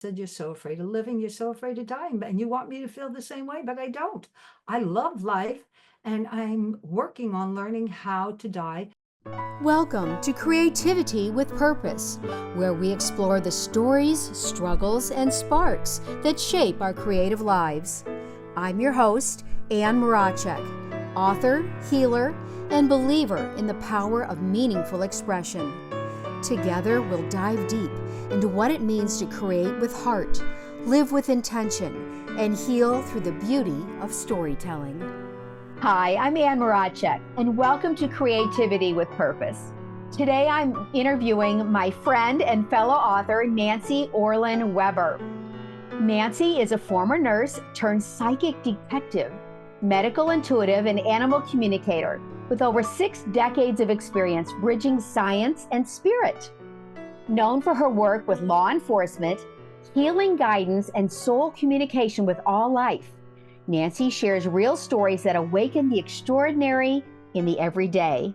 said, "You're so afraid of living, you're so afraid of dying, and you want me to feel the same way, but I don't. I love life, and I'm working on learning how to die." Welcome to Creativity with Purpose, where we explore the stories, struggles, and sparks that shape our creative lives. I'm your host, Ann Maracek, author, healer, and believer in the power of meaningful expression. Together, we'll dive deep into what it means to create with heart, live with intention, and heal through the beauty of storytelling. Hi, I'm Ann Maracek, and welcome to Creativity with Purpose. Today I'm interviewing my friend and fellow author, Nancy Orlen Weber. Nancy is a former nurse turned psychic detective, medical intuitive, and animal communicator with over 6 decades of experience bridging science and spirit. Known for her work with law enforcement, healing guidance, and soul communication with all life, Nancy shares real stories that awaken the extraordinary in the everyday.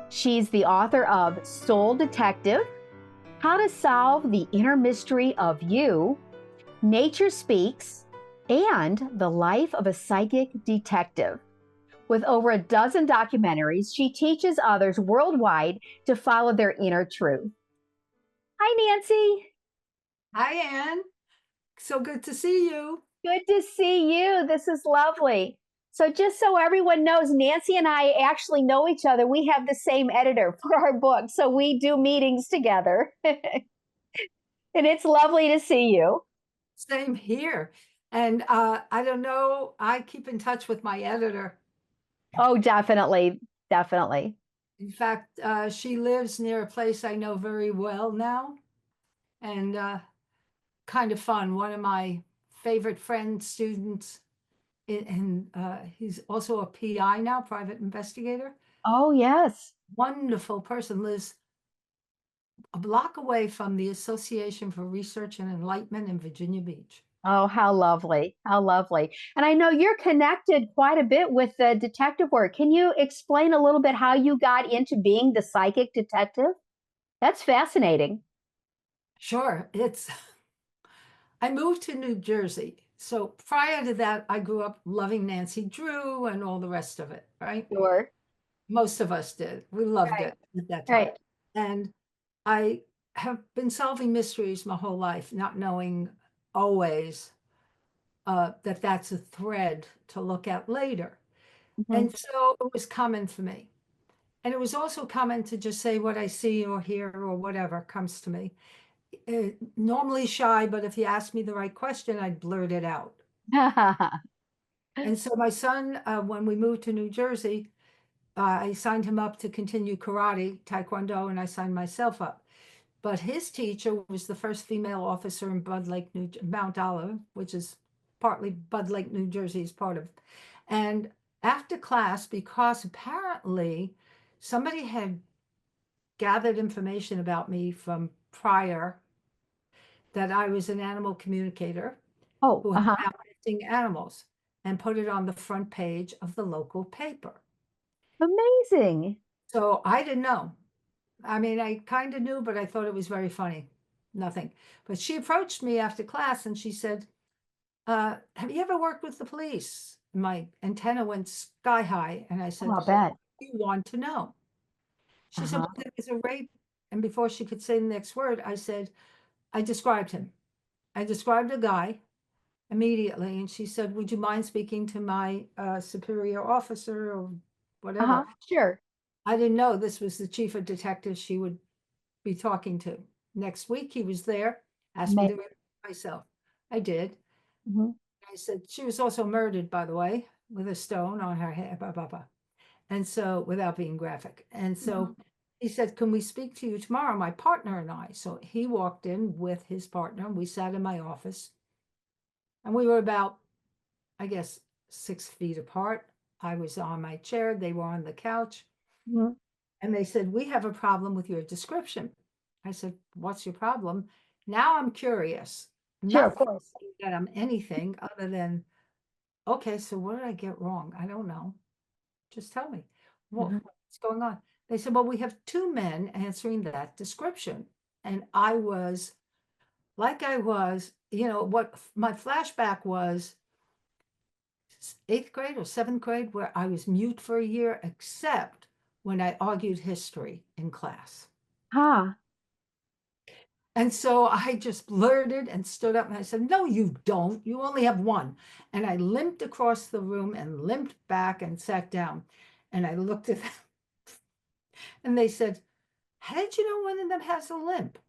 She's the author of Soul Detective, How to Solve the Inner Mystery of You, Nature Speaks, and The Life of a Psychic Detective. With over a dozen documentaries, she teaches others worldwide to follow their inner truth. Hi, Nancy. Hi, Ann. So good to see you. Good to see you. This is lovely. So, just so everyone knows, Nancy and I actually know each other. We have the same editor for our book, so we do meetings together. And it's lovely to see you. Same here. And I don't know, I keep in touch with my editor. Oh, definitely. Definitely. In fact, she lives near a place I know very well now, and kind of fun. One of my favorite friend students, and he's also a PI now, private investigator. Oh, yes. Wonderful person, lives a block away from the Association for Research and Enlightenment in Virginia Beach. Oh, how lovely. How lovely. And I know you're connected quite a bit with the detective work. Can you explain a little bit how you got into being the psychic detective? That's fascinating. Sure, I moved to New Jersey. So prior to that, I grew up loving Nancy Drew and all the rest of it, right? Sure. Most of us did. We loved Right. it at that time. Right. And I have been solving mysteries my whole life, not knowing always that that's a thread to look at later. Mhm. And so it was common for me. And it was also common to just say what I see or hear or whatever comes to me. Normally shy, but if you asked me the right question, I'd blurt it out. And so my son, when we moved to New Jersey, I signed him up to continue karate, taekwondo, and I signed myself up. But his teacher was the first female officer in Mount Olive, which is partly Bud Lake, New Jersey is part of. And after class, because apparently somebody had gathered information about me from prior, that I was an animal communicator Oh, who had uh-huh. found missing animals and put it on the front page of the local paper. Amazing. So I didn't know. I mean, I kind of knew, but I thought it was very funny. Nothing. But she approached me after class and she said, have you ever worked with the police? My antenna went sky high. And I Oh, said, I bet. "What do you want to know?" She said, Uh-huh. "Well, there was a rape." And before she could say the next word, I said, I described him. I described a guy immediately. And she said, "Would you mind speaking to my superior officer or Uh-huh. whatever?" Sure. I didn't know this was the chief of detectives she would be talking to. Next week, he was there, asked me to Amazing. introduce myself. I did. Mhm. I said, she was also murdered, by the way, with a stone on her head, blah, blah, blah. And so, without being graphic. And Mhm. so he said, "Can we speak to you tomorrow, my partner and I?" So he walked in with his partner. We sat in my office and we were about, I guess, 6 feet apart. I was on my chair, they were on the couch. Mhm. And they said, "We have a problem with your description." I said, "What's your problem?" Now I'm curious, Sure, of not course. thinking that I'm anything other than, okay, so what did I get wrong? I don't know. Just tell me. Mhm. What's going on? They said, "Well, we have two men answering that description." And I was like I was, what my flashback was, eighth grade or seventh grade, where I was mute for a year, except when I argued history in class. Huh. And so I just blurted and stood up and I said, "No, you don't. You only have one." And I limped across the room and limped back and sat down. And I looked at them and they said, "How did you know one of them has a limp?"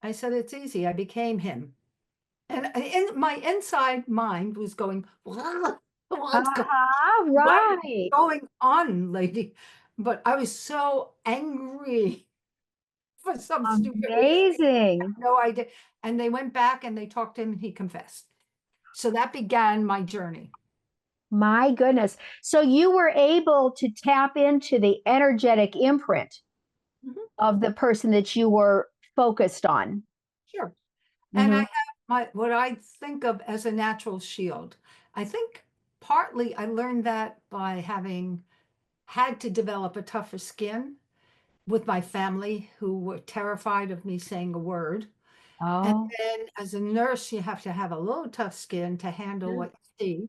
I said, "It's easy. I became him." And my inside mind was going, what's Uh-huh, what is right. going on, lady? But I was so angry for some stupid reason. I Amazing. have no idea. And they went back and they talked to him and he confessed. So that began my journey. My goodness. So you were able to tap into the energetic imprint Mhm. of the person that you were focused on. Sure. And I Hmm. have my what I think of as a natural shield. I think partly I learned that by having had to develop a tougher skin with my family who were terrified of me saying a word. And Oh, then as a nurse, you have to have a little tough skin to handle yeah. what you see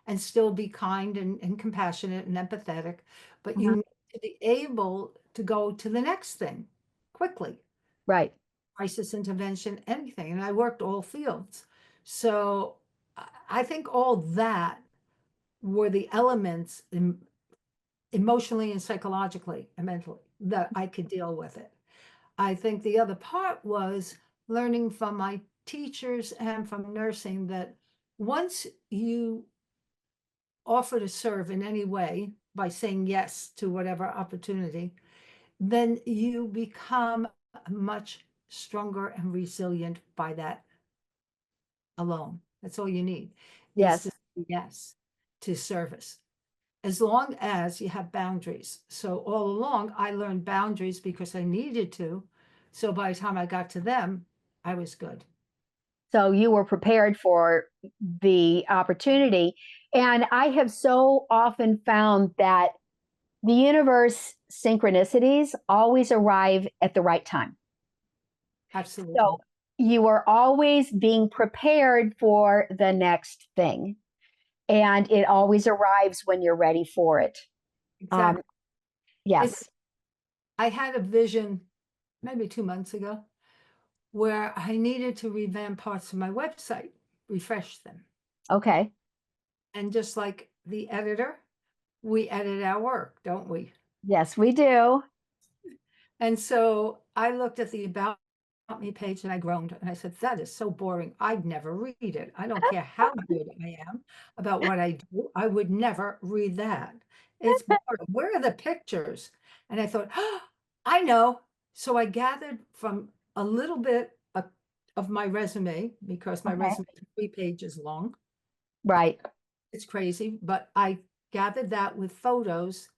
and still be kind and compassionate and empathetic. But you Uh-huh. need to be able to go to the next thing quickly, Right. crisis intervention, anything. And I worked all fields. So I think all that were the elements emotionally and psychologically and mentally that I could deal with it. I think the other part was learning from my teachers and from nursing that once you offer to serve in any way by saying yes to whatever opportunity, then you become much stronger and resilient by that alone. That's all you need is to Yes. say yes to service, as long as you have boundaries. So all along, I learned boundaries because I needed to. So by the time I got to them, I was good. So you were prepared for the opportunity. And I have so often found that the universe synchronicities always arrive at the right time. So Absolutely. you are always being prepared for the next thing, and it always arrives when you're ready for it. Um, Exactly. It's yes. I had a vision maybe 2 months ago where I needed to revamp parts of my website, refresh them. Okay. And just like the editor, we edit our work, don't we? Yes, we do. And so I looked at the About Me page and I groaned and I said, "That is so boring. I'd never read it. I don't care how good I am about what I do. I would never read that. It's boring. Where are the pictures?" And I thought, "Oh, I know." So I gathered from a little bit of my resume because my Okay. resume is 3 pages long. Right. It's crazy, but I gathered that with photos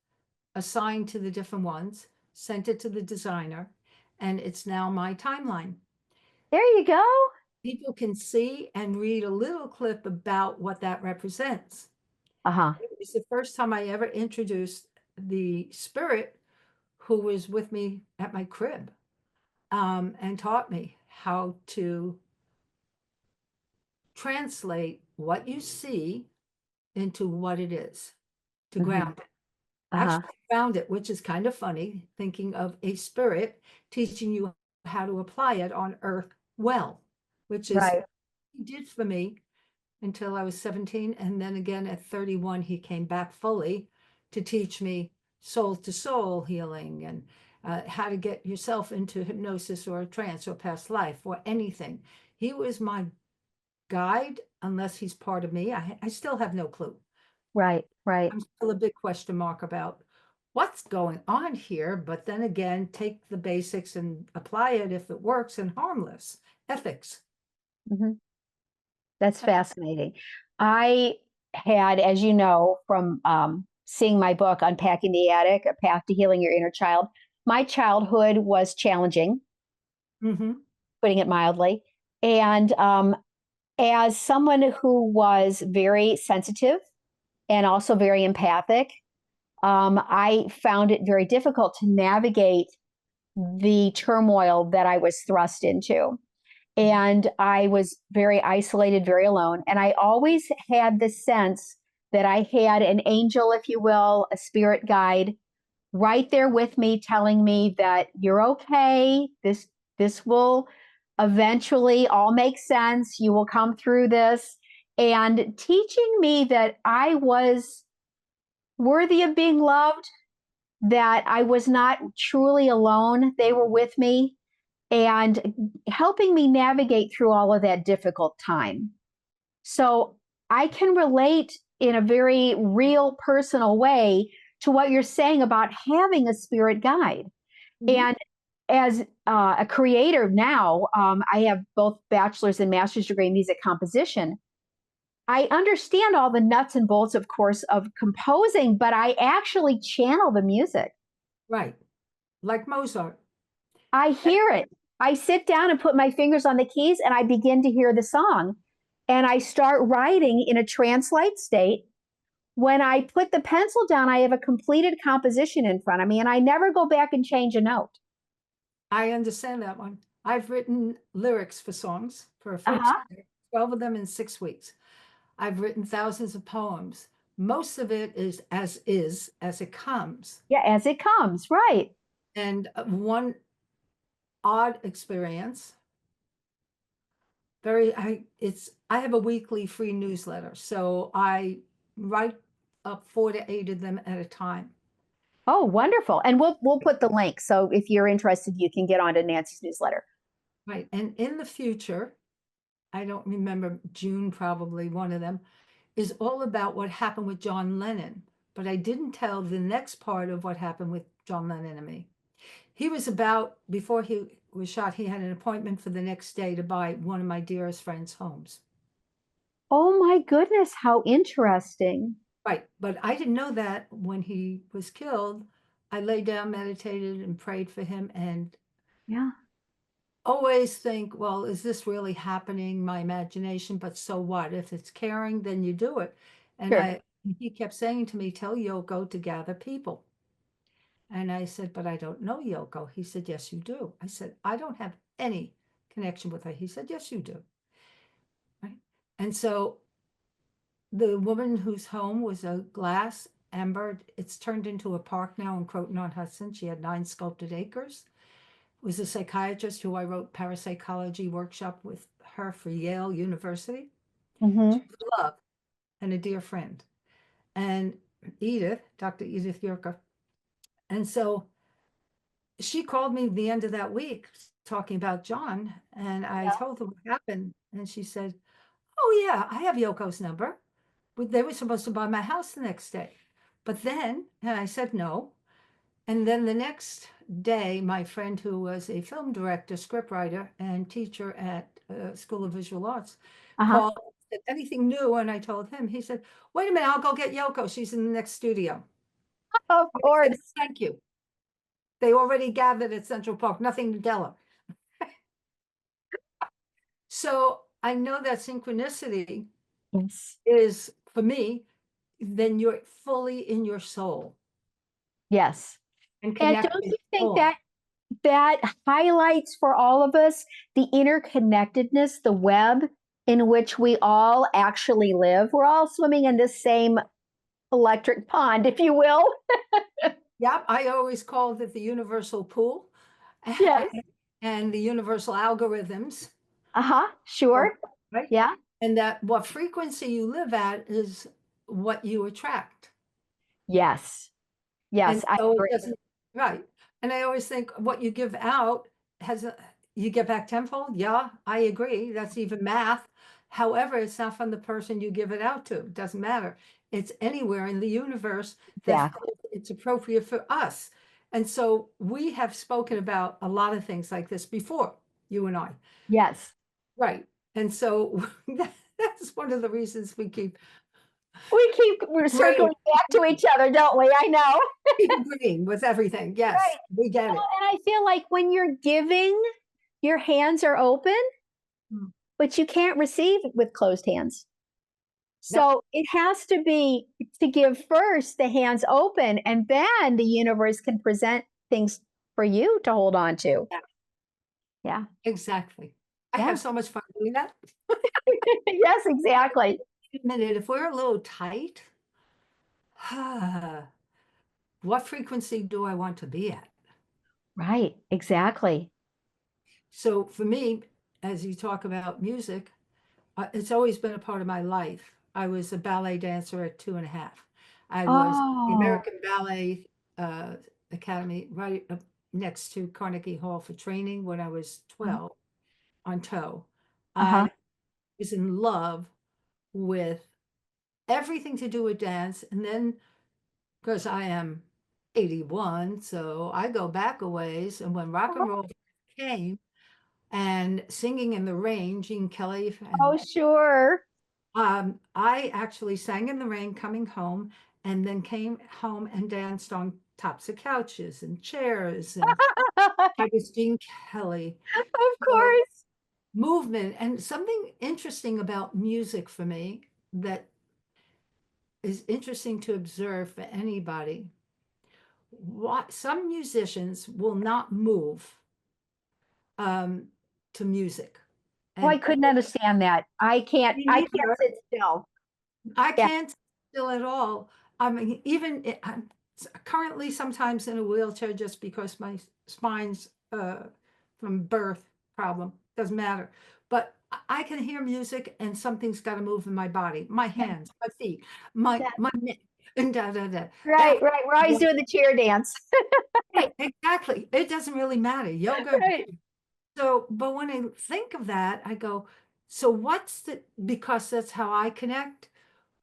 assigned to the different ones, sent it to the designer, and it's now my timeline. There you go. People can see and read a little clip about what that represents. Uh-huh. It was the first time I ever introduced the spirit who was with me at my crib, and taught me how to translate what you see into what it is, to Hmm. ground it. Uh-huh. Actually found it, which is kind of funny, thinking of a spirit teaching you how to apply it on earth well, which is Right. he did for me until I was 17. And then again at 31, he came back fully to teach me soul to soul healing and how to get yourself into hypnosis or a trance or past life or anything. He was my guide, unless he's part of me. I still have no clue. Right. Right. I'm still a big question mark about what's going on here, but then again, take the basics and apply it if it works and harmless. Ethics. Hmm. That's fascinating. I had, as you know, from seeing my book, Unpacking the Attic, A Path to Healing Your Inner Child, my childhood was challenging, Mm-hmm. putting it mildly. And as someone who was very sensitive and also very empathic, I found it very difficult to navigate the turmoil that I was thrust into. and I was very isolated, very alone. And I always had the sense that I had an angel, if you will, a spirit guide right there with me, telling me that you're okay. This will eventually all make sense. You will come through this, and teaching me that I was worthy of being loved, that I was not truly alone. They were with me and helping me navigate through all of that difficult time. So I can relate in a very real, personal way to what you're saying about having a spirit guide. Mhm. And as a creator now, I have both bachelor's and master's degree in music composition. I understand all the nuts and bolts, of course, of composing, but I actually channel the music. Right. Like Mozart. I hear it. I sit down and put my fingers on the keys and I begin to hear the song. And I start writing in a trance-like state. When I put the pencil down, I have a completed composition in front of me and I never go back and change a note. I understand that one. I've written lyrics for songs for a folk Uh-huh. singer, 12 of them in 6 weeks. I've written thousands of poems. Most of it is, as it comes. Yeah, as it comes, right. And one odd experience, I have a weekly free newsletter. So I write up 4 to 8 of them at a time. Oh, wonderful. And we'll put the link. So if you're interested, you can get onto Nancy's newsletter. Right. And in the future, I don't remember, June, probably one of them, is all about what happened with John Lennon. But I didn't tell the next part of what happened with John Lennon and me. Before he was shot, he had an appointment for the next day to buy one of my dearest friends' homes. Oh my goodness, how interesting. Right. But I didn't know that when he was killed. I laid down, meditated, and prayed for him, and Yeah, always think, well, is this really happening? My imagination, but so what? If it's caring, then you do it. And sure. he kept saying to me, tell Yoko to gather people. And I said, but I don't know Yoko. He said, yes, you do. I said, I don't have any connection with her. He said, yes, you do. Right. And so the woman whose home was a glass amber, it's turned into a park now in Croton-on-Hudson. She had 9 sculpted acres. Was a psychiatrist who I wrote parapsychology workshop with her for Yale University. She Hmm. was a love and a dear friend. And Dr. Edith Yerka. And so she called me the end of that week talking about John. And I Yeah. told her what happened. And she said, oh, yeah, I have Yoko's number. But they were supposed to buy my house the next day. But then, and I said no. And then the next day, my friend who was a film director, scriptwriter, and teacher at School of Visual Arts Uh-huh. called, said, anything new? And I told him, he said, wait a minute, I'll go get Yoko. She's in the next studio. Of I said, course. thank you. They already gathered at Central Park, nothing to tell her. So I know that synchronicity Yes. is, for me, then you're fully in your soul Yes. and And don't connected you think all. that highlights for all of us the interconnectedness, the web in which we all actually live? We're all swimming in this same electric pond, if you will. Yeah, I always called it the universal pool Yes. and the universal algorithms, Uh-huh. Sure. right? Yeah. And that what frequency you live at is what you attract. Yes. And Yes, I so it agree. doesn't, right. And I always think what you give out you get back tenfold. Yeah, I agree. That's even math. However, it's not from the person you give it out to. It doesn't matter. It's anywhere in the universe that Exactly. it's appropriate for us. And so we have spoken about a lot of things like this before, you and I. Yes. Right. And so that's one of the reasons We're agreeing, circling back to each other, don't we? I know. keep agreeing with everything. Yes, Right. we get Well, it. and I feel like when you're giving, your hands are open, Mm. but you can't receive with closed hands. Yep. So it has to be to give first, the hands open, and then the universe can present things for you to hold on to. Yeah, Yeah. exactly. I Yeah. have so much fun doing that. Yes, exactly. A minute, if we're a little tight, what frequency do I want to be at? Right, exactly. So for me, as you talk about music, it's always been a part of my life. I was a ballet dancer at 2.5. I was the Oh, American Ballet uh, Academy right up next to Carnegie Hall for training when I was uh-huh. 12 on toe. Uh-huh. I was in love with everything to do with dance. And then, because I am 81, so I go back a ways. And when rock and roll came and singing in the rain, Gene Kelly, Oh, and sure. I actually sang in the rain coming home and then came home and danced on tops of couches and chairs. And I was Gene Kelly. Of So course. movement and something interesting about music for me that is interesting to observe for anybody. What some musicians will not move um, to music, Oh, I and couldn't understand that. me I can't neither. sit still. I Yeah. can't still at all. I mean, I'm currently sometimes in a wheelchair just because my spine's from birth problem. Doesn't matter. But I can hear music and something's got to move in my body, my Yeah. hands, my feet, my neck, and da da da. Right, That right. We're always doing the chair dance. right, exactly. It doesn't really matter. Yoga. Right. So, but when I think of that, I go, so what's the, because that's how I connect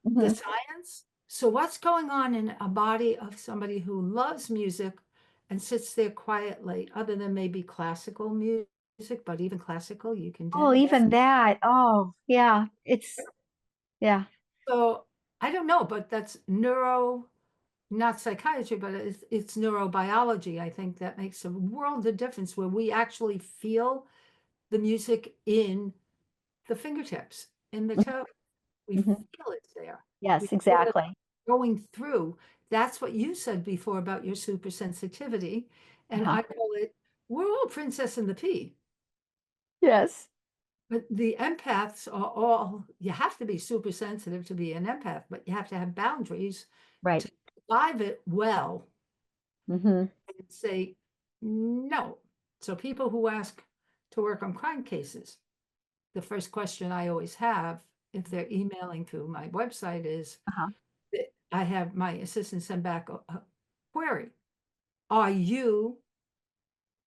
the Mhm. science. So what's going on in a body of somebody who loves music and sits there quietly, other than maybe classical music, but even classical, you can Oh, dance. even that. Oh, yeah. Yeah. So I don't know, but that's not psychiatry, but it's neurobiology. I think that makes a world of difference where we actually feel the music in the fingertips, in the toe. We Mhm. feel it's there. We Yes, feel it exactly. going through. That's what you said before about your super sensitivity. And Uh-huh. I call it, we're all Princess and the Pea. Yes. But the empaths are all, you have to be super sensitive to be an empath, but you have to have boundaries Right. to survive it well Hmm. and say no. So people who ask to work on crime cases, the first question I always have if they're emailing through my website is, Uh-huh. I have my assistant send back a query. Are you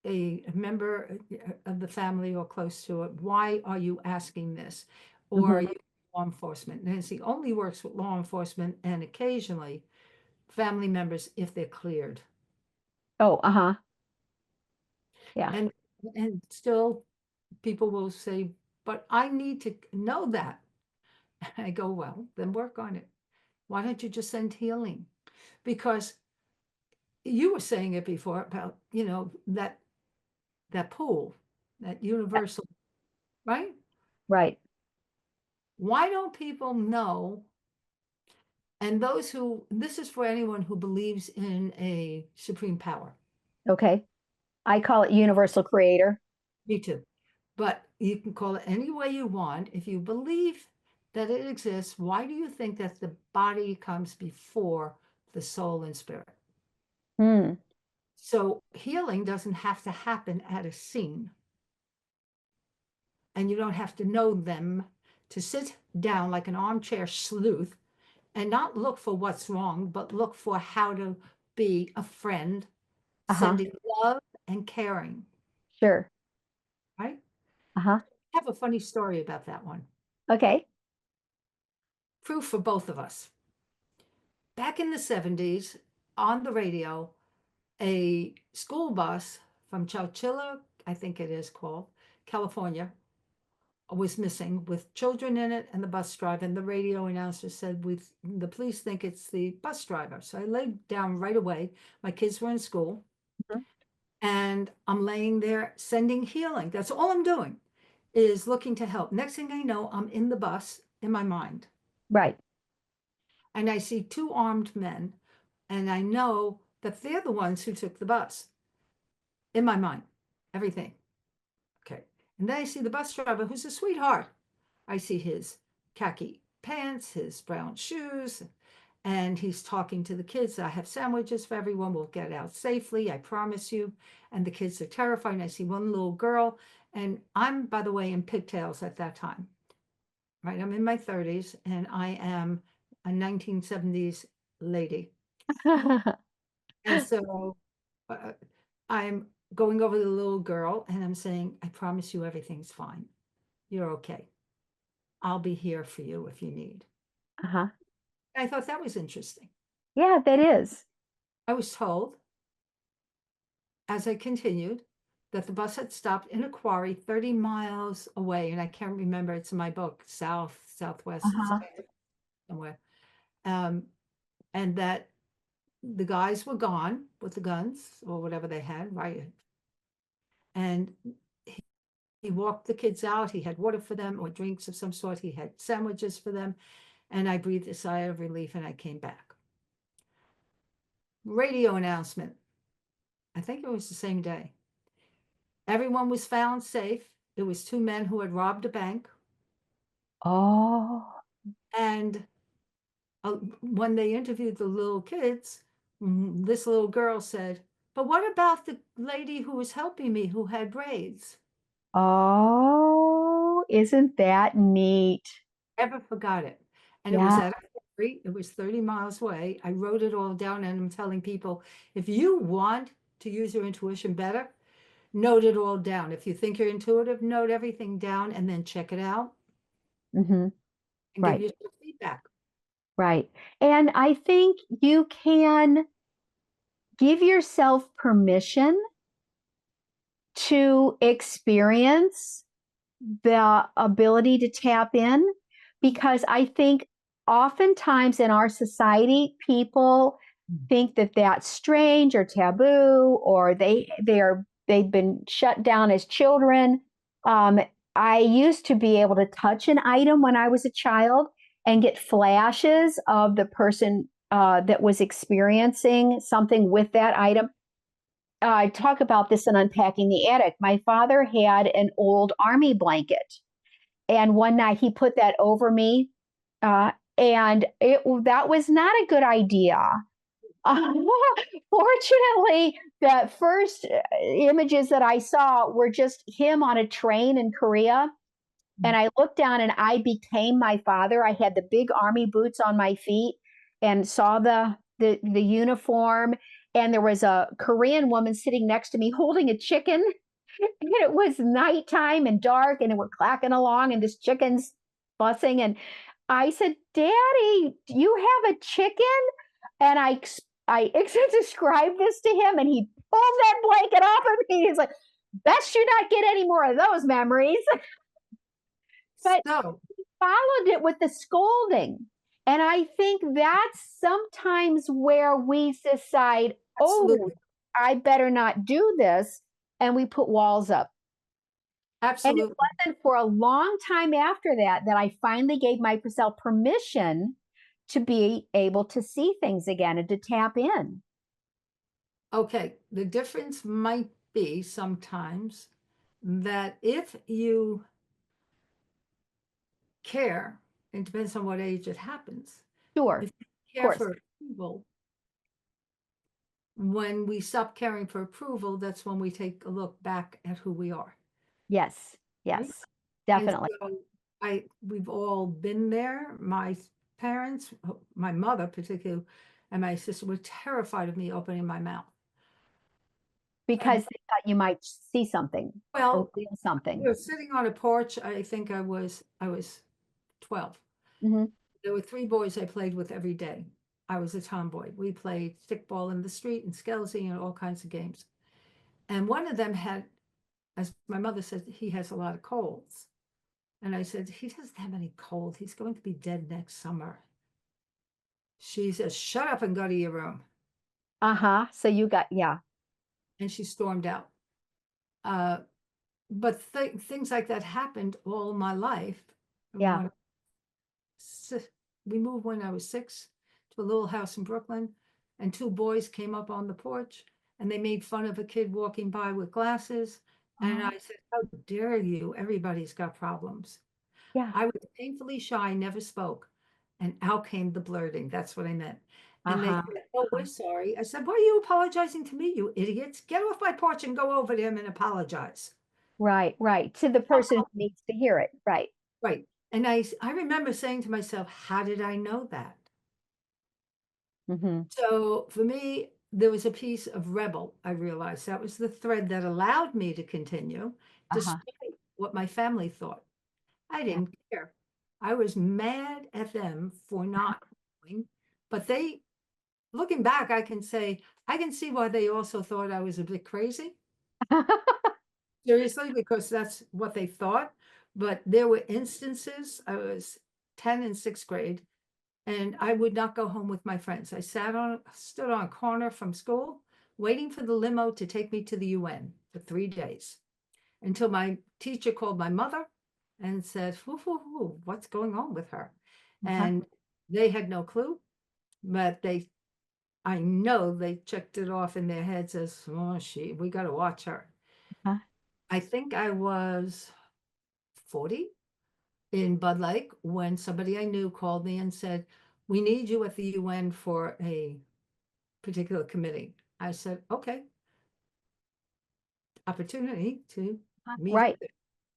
a member of the family or close to it? Why are you asking this? Or are Hmm. you law enforcement? Nancy only works with law enforcement and occasionally family members if they're cleared. Oh, uh-huh. Yeah. And and still people will say, but I need to know that. And I go, well, then work on it. Why don't you just send healing? Because you were saying it before about, that pool, that universal, right? Right. Why don't people know? And this is for anyone who believes in a supreme power. Okay. I call it universal creator. Me too. But you can call it any way you want. If you believe that it exists, why do you think that the body comes before the soul and spirit? Hmm. So healing doesn't have to happen at a scene. And you don't have to know them to sit down like an armchair sleuth and not look for what's wrong, but look for how to be a friend, Uh-huh. sending love and caring, Sure. right? Uh-huh. I have a funny story about that one. Okay. Proof for both of us. Back in the 70s, on the radio, a school bus from Chowchilla, I think it is called, California, was missing with children in it and the bus driver. And the radio announcer said, the police think it's the bus driver. So I laid down right away. My kids were in school Mhm. and I'm laying there sending healing. That's all I'm doing is looking to help. Next thing I know, I'm in the bus in my mind Right. and I see two armed men and I know that they're the ones who took the bus in my mind, everything. Okay. And then I see the bus driver, who's a sweetheart. I see his khaki pants, his brown shoes, and he's talking to the kids. I have sandwiches for everyone. We'll get out safely, I promise you. And the kids are terrified. And I see one little girl, and I'm, by the way, in pigtails at that time. Right, I'm in my 30s, and I am a 1970s lady. And so I'm going over to the little girl, and I'm saying, I promise you everything's fine. You're okay. I'll be here for you if you need. Uh-huh. I thought that was interesting. Yeah, that is. I was told, as I continued, that the bus had stopped in a quarry 30 miles away, and I can't remember, it's in my book, southwest, Uh-huh. somewhere. And that the guys were gone with the guns or whatever they had, right? And he walked the kids out. He had water for them or drinks of some sort. He had sandwiches for them. And I breathed a sigh of relief and I came back. Radio announcement. I think it was the same day. Everyone was found safe. It was two men who had robbed a bank. Oh, And when they interviewed the little kids, this little girl said, but what about the lady who was helping me who had braids? oh, isn't that neat? Never forgot it. And it was Yeah. at a ferry. It was 30 miles away. I wrote it all down, and I'm telling people, if you want to use your intuition better, note it all down. If you think you're intuitive, note everything down and then check it out Mm-hmm. and give Right, yourself feedback. right. And I think you can give yourself permission to experience the ability to tap in, because I think oftentimes in our society, people think that that's strange or taboo, or they've been shut down as children. Um, I used to be able to touch an item when I was a child and get flashes of the person that was experiencing something with that item. I talk about this in Unpacking the Attic. My father had an old army blanket, and one night he put that over me, and that was not a good idea. Uh, Fortunately, the first images that I saw were just him on a train in Korea. And I looked down and I became my father. I had the big army boots on my feet and saw the uniform. And there was a Korean woman sitting next to me holding a chicken. And it was nighttime and dark, and we're clacking along, and this chicken's fussing. And I said, Daddy, do you have a chicken? And I described this to him, and he pulled that blanket off of me. He's like, best you not get any more of those memories. But So, he followed it with the scolding. And I think that's sometimes where we decide, oh, absolutely, I better not do this. And we put walls up. And it absolutely. wasn't for a long time after that that I finally gave myself permission to be able to see things again and to tap in. Okay, the difference might be sometimes that if you care, it depends on what age it happens. Sure, If you of care course. for approval, when we stop caring for approval, that's when we take a look back at who we are. Yes, Right? yes, And definitely. so we've all been there. My parents, my mother particularly, and my sister were terrified of me opening my mouth. Because they thought you might see something or Well, feel we something. were sitting on a porch. I think I was 12. Hmm. There were three boys I played with every day. I was a tomboy. We played stickball in the street and Skelsey and all kinds of games. And one of them had, as my mother said, he has a lot of colds. And I said, he doesn't have any cold. He's going to be dead next summer. She says, shut up and go to your room. Uh-huh. So you got, yeah, And she stormed out. Uh, but things like that happened all my life. yeah. When we moved when I was 6 to a little house in Brooklyn, and two boys came up on the porch and they made fun of a kid walking by with glasses. And Oh, I said, how dare you? Everybody's got problems. yeah. I was painfully shy, never spoke. And out came the blurting. That's what I meant. And they Uh-huh. said, oh, we're sorry. I said, why are you apologizing to me, you idiots? Get off my porch and go over to him and apologize. Right, right. To the person who needs to hear it. Right. Right. And I remember saying to myself, how did I know that? Mm-hmm. So for me, there was a piece of rebel. I realized that was the thread that allowed me to continue Uh-huh. despite what my family thought. I Yeah. didn't care. I was mad at them for not knowing, but they, looking back, I can say, I can see why they also thought I was a bit crazy. Seriously, because that's what they thought. But there were instances, I was 10 in sixth grade, and I would not go home with my friends. I stood on a corner from school, waiting for the limo to take me to the UN for 3 days until my teacher called my mother and said, what's going on with her? Uh-huh. And they had no clue, but I know they checked it off in their heads as, oh, we got to watch her. Uh-huh. I think I was 40 in Bud Lake when somebody I knew called me and said, we need you at the UN for a particular committee. I said, okay, opportunity to meet Right, up there.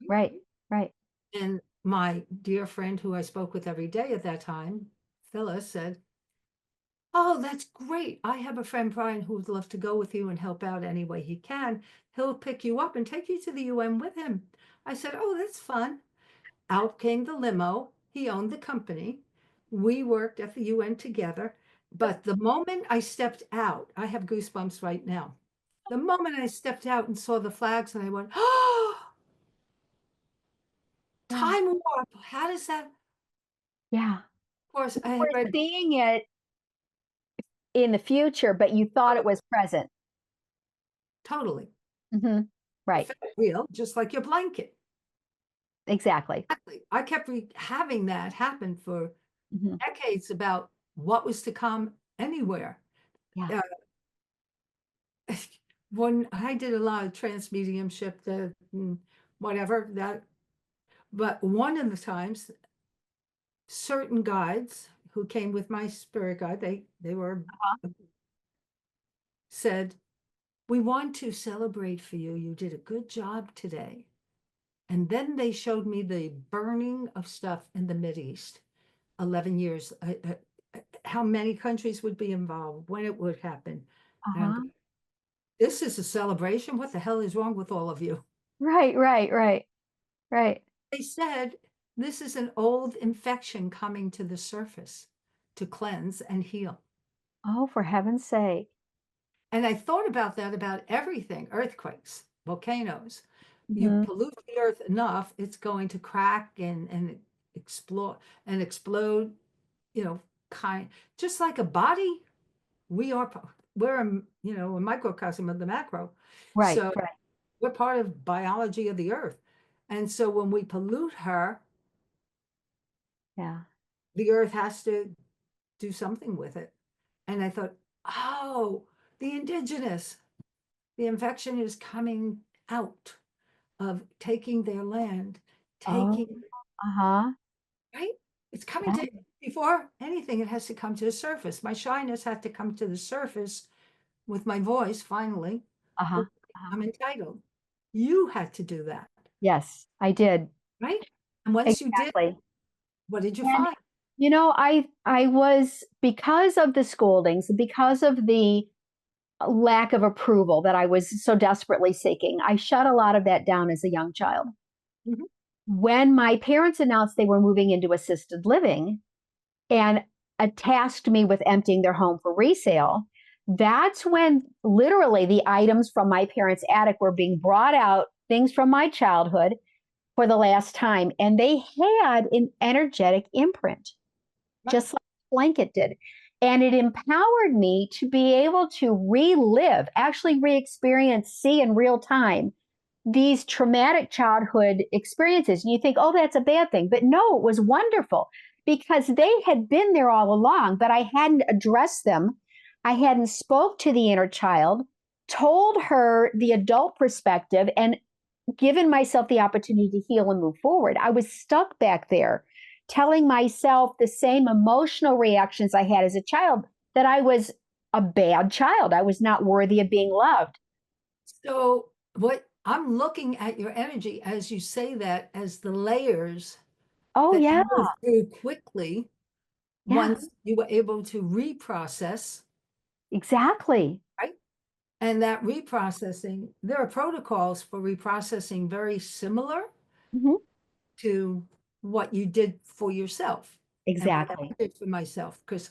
right, right. And my dear friend who I spoke with every day at that time, Phyllis, said, oh, that's great. I have a friend, Brian, who would love to go with you and help out any way he can. He'll pick you up and take you to the UN with him. I said, oh, that's fun. Out came the limo. He owned the company. We worked at the UN together. But the moment I stepped out, I have goosebumps right now. The moment I stepped out and saw the flags and I went, oh, Yeah, time warp. How does that? Of yeah. course, I had We're read seeing it in the future, but you thought it was present. totally. Hmm. It Right. felt real, just like your blanket. Exactly. Exactly. I kept having that happen for Hmm. decades about what was to come anywhere. Yeah. Uh, when I did a lot of trance mediumship, whatever that, but one of the times, certain guides who came with my spirit guide, they were said, we want to celebrate for you. You did a good job today. And then they showed me the burning of stuff in the Mideast. 11 years. How many countries would be involved, when it would happen. And I'm Uh-huh. going, this is a celebration. What the hell is wrong with all of you? Right, right, right, right. They said this is an old infection coming to the surface to cleanse and heal. Oh, for heaven's sake. And I thought about that about everything, earthquakes, volcanoes. You Hmm. pollute the earth enough, it's going to crack and explode, you know, kind just like a body. We're a microcosm of the macro. Right, So right. we're part of biology of the earth. And so when we pollute her, Yeah. the earth has to do something with it. And I thought, oh, the indigenous, the infection is coming out of taking their land, Oh, taking, uh-huh. right? It's coming Yeah. to, before anything, it has to come to the surface. My shyness had to come to the surface with my voice finally. Uh-huh. But Uh-huh. I'm entitled. You had to do that, Yes, I did. right? And once you did, Exactly. what did you And find? I was, because of the scoldings, because of the lack of approval that I was so desperately seeking, I shut a lot of that down as a young child. Mhm. When my parents announced they were moving into assisted living and tasked me with emptying their home for resale, that's when literally the items from my parents' attic were being brought out, things from my childhood for the last time. And they had an energetic imprint, Right. just like blanket did. And it empowered me to be able to relive, actually re experience, see in real time these traumatic childhood experiences. And you think, oh, that's a bad thing. But no, it was wonderful because they had been there all along, but I hadn't addressed them. I hadn't spoke to the inner child, told her the adult perspective, and given myself the opportunity to heal and move forward. I was stuck back there telling myself the same emotional reactions I had as a child, that I was a bad child. I was not worthy of being loved. So what I'm looking at your energy as you say that as the layers Oh, that yeah. you moved through quickly Yeah, once you were able to reprocess, exactly. right? And that reprocessing, there are protocols for reprocessing very similar Mhm. to what you did for yourself and what I Exactly. did for myself, because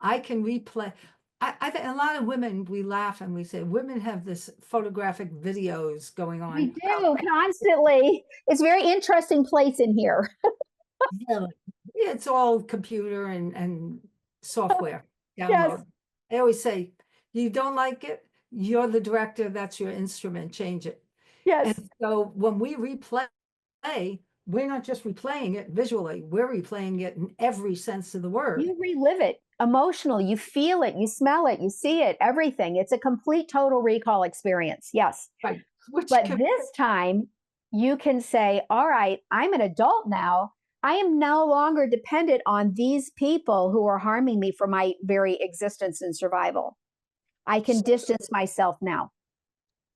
I can replay. I think a lot of women, we laugh and we say women have this photographic videos going We on about do constantly. It's a very interesting place in here. yeah, it's all computer and software Yes, download. I always say, you don't like it, you're the director, that's your instrument, change it. yes. And so when we replay, we're not just replaying it visually, we're replaying it in every sense of the word. You relive it emotionally. You feel it, you smell it, you see it, everything. It's a complete total recall experience. Yes. Right. Which But can, this time you can say, all right, I'm an adult now. I am no longer dependent on these people who are harming me for my very existence and survival. I can so distance myself now.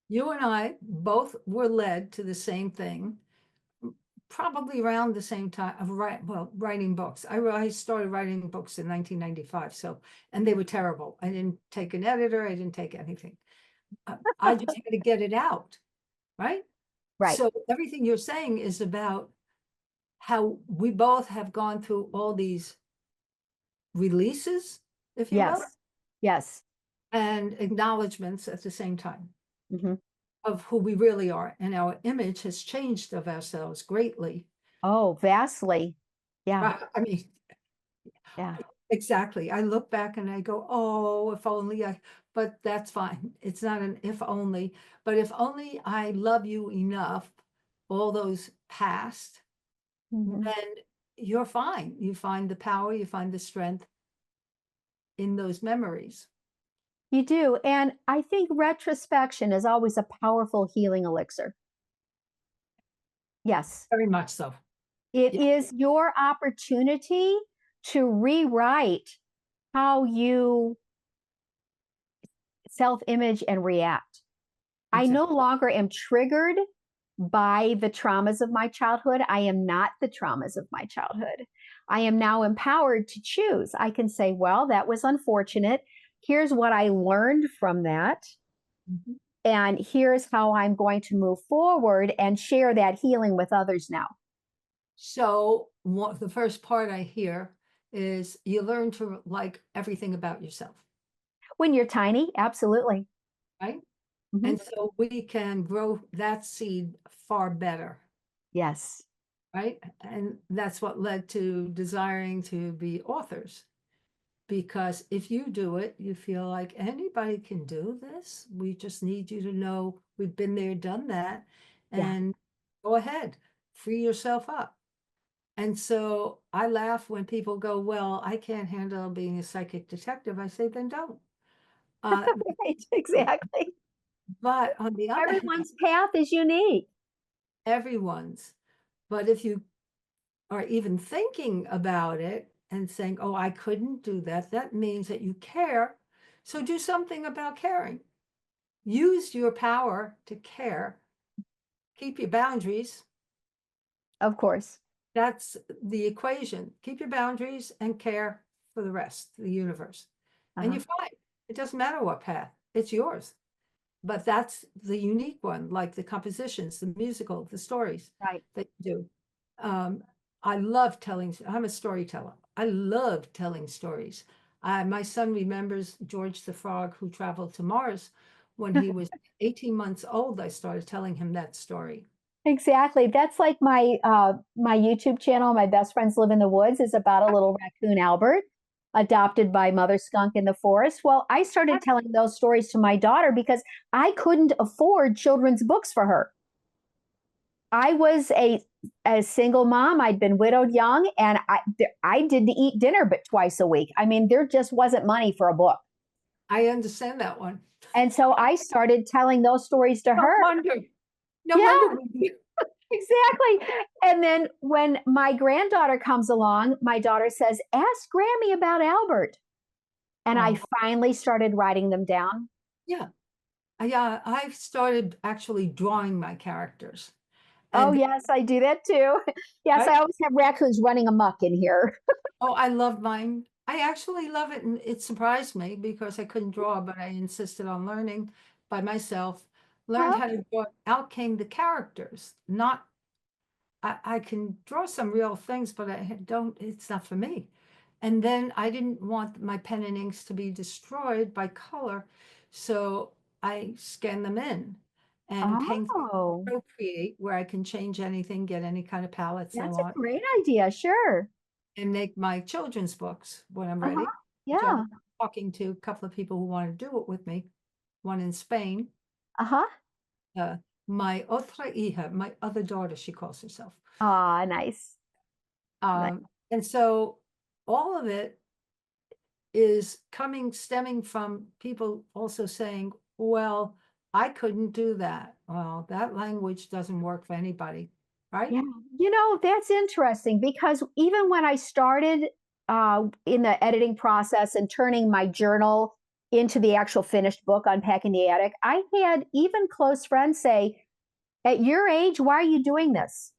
you and I both were led to the same thing, probably around the same time of writing books. I started writing books in 1995. So, and they were terrible. I didn't take an editor. I didn't take anything. I just had to get it out. Right. Right. So everything you're saying is about how we both have gone through all these releases, if you will, Yes. Yes. and acknowledgments at the same time Mm-hmm. of who we really are. And our image has changed of ourselves greatly. Oh, vastly. Yeah. I mean, Yeah. exactly. I look back and I go, oh, if only I, but that's fine. It's not an if only, but if only I love you enough, all those past, Mm-hmm. then you're fine. You find the power, you find the strength in those memories. You do. And I think retrospection is always a powerful healing elixir. Yes. Very much so. It Yeah. is your opportunity to rewrite how you self image and react. I no Exactly. longer am triggered by the traumas of my childhood. I am not the traumas of my childhood. I am now empowered to choose. I can say, well, that was unfortunate. Here's what I learned from that. Mhm. And here's how I'm going to move forward and share that healing with others now. So the first part I hear is you learn to like everything about yourself, When you're tiny, absolutely. right? Mhm. And so we can grow that seed far better, Yes. right? And that's what led to desiring to be authors. Because if you do it, you feel like anybody can do this. We just need you to know we've been there, done that, Yeah. and go ahead, free yourself up. And so I laugh when people go, well, I can't handle being a psychic detective. I say, then don't. Uh, Right. Exactly. but on the other hand, Everyone's path is unique. everyone's. But if you are even thinking about it and saying, oh, I couldn't do that, that means that you care. So do something about caring. Use your power to care. Keep your boundaries. Of course. That's the equation. Keep your boundaries and care for the rest, the universe. And Uh-huh. you're fine. It doesn't matter what path, it's yours. But that's the unique one, like the compositions, the musical, the stories Right. that you do. I love telling, I'm a storyteller. I love telling stories. My son remembers George the Frog who traveled to Mars. When he was 18 months old, I started telling him that story. Exactly. That's like my YouTube channel, My Best Friends Live in the Woods, is about a little raccoon Albert adopted by Mother Skunk in the forest. Well, I started telling those stories to my daughter because I couldn't afford children's books for her. I was a single mom. I'd been widowed young, and I didn't eat dinner but twice a week. I mean, there just wasn't money for a book. I understand that one. And so I started telling those stories to No her. wonder. No Yeah, wonder we exactly. And then when my granddaughter comes along, my daughter says, "Ask Grammy about Albert." And I Oh, finally started writing them down. yeah. Yeah, I've started actually drawing my characters. Oh, And yes, I do that too. Yes, I right? always have raccoons running amok in here. Oh, I love mine. I actually love it, and it surprised me because I couldn't draw, but I insisted on learning by myself. Learned Uh-huh. how to draw. Out came the characters. Not I can draw some real things, but I don't, it's not for me. And then I didn't want my pen and inks to be destroyed by color. So I scan them in and paint Oh, Procreate where I can change anything, get any kind of palettes I that's a want, great idea. Sure. and make my children's books when I'm Uh-huh. ready, which I'm Yeah. talking to a couple of people who want to do it with me, one in Spain. Uh-huh. Uh, my otra hija, my other daughter, she calls herself. Ah, nice. Nice. And so all of it is stemming from people also saying, well, I couldn't do that. Well, that language doesn't work for anybody, right? Yeah. That's interesting because even when I started in the editing process and turning my journal into the actual finished book, Unpacking the Attic, I had even close friends say, at your age, why are you doing this?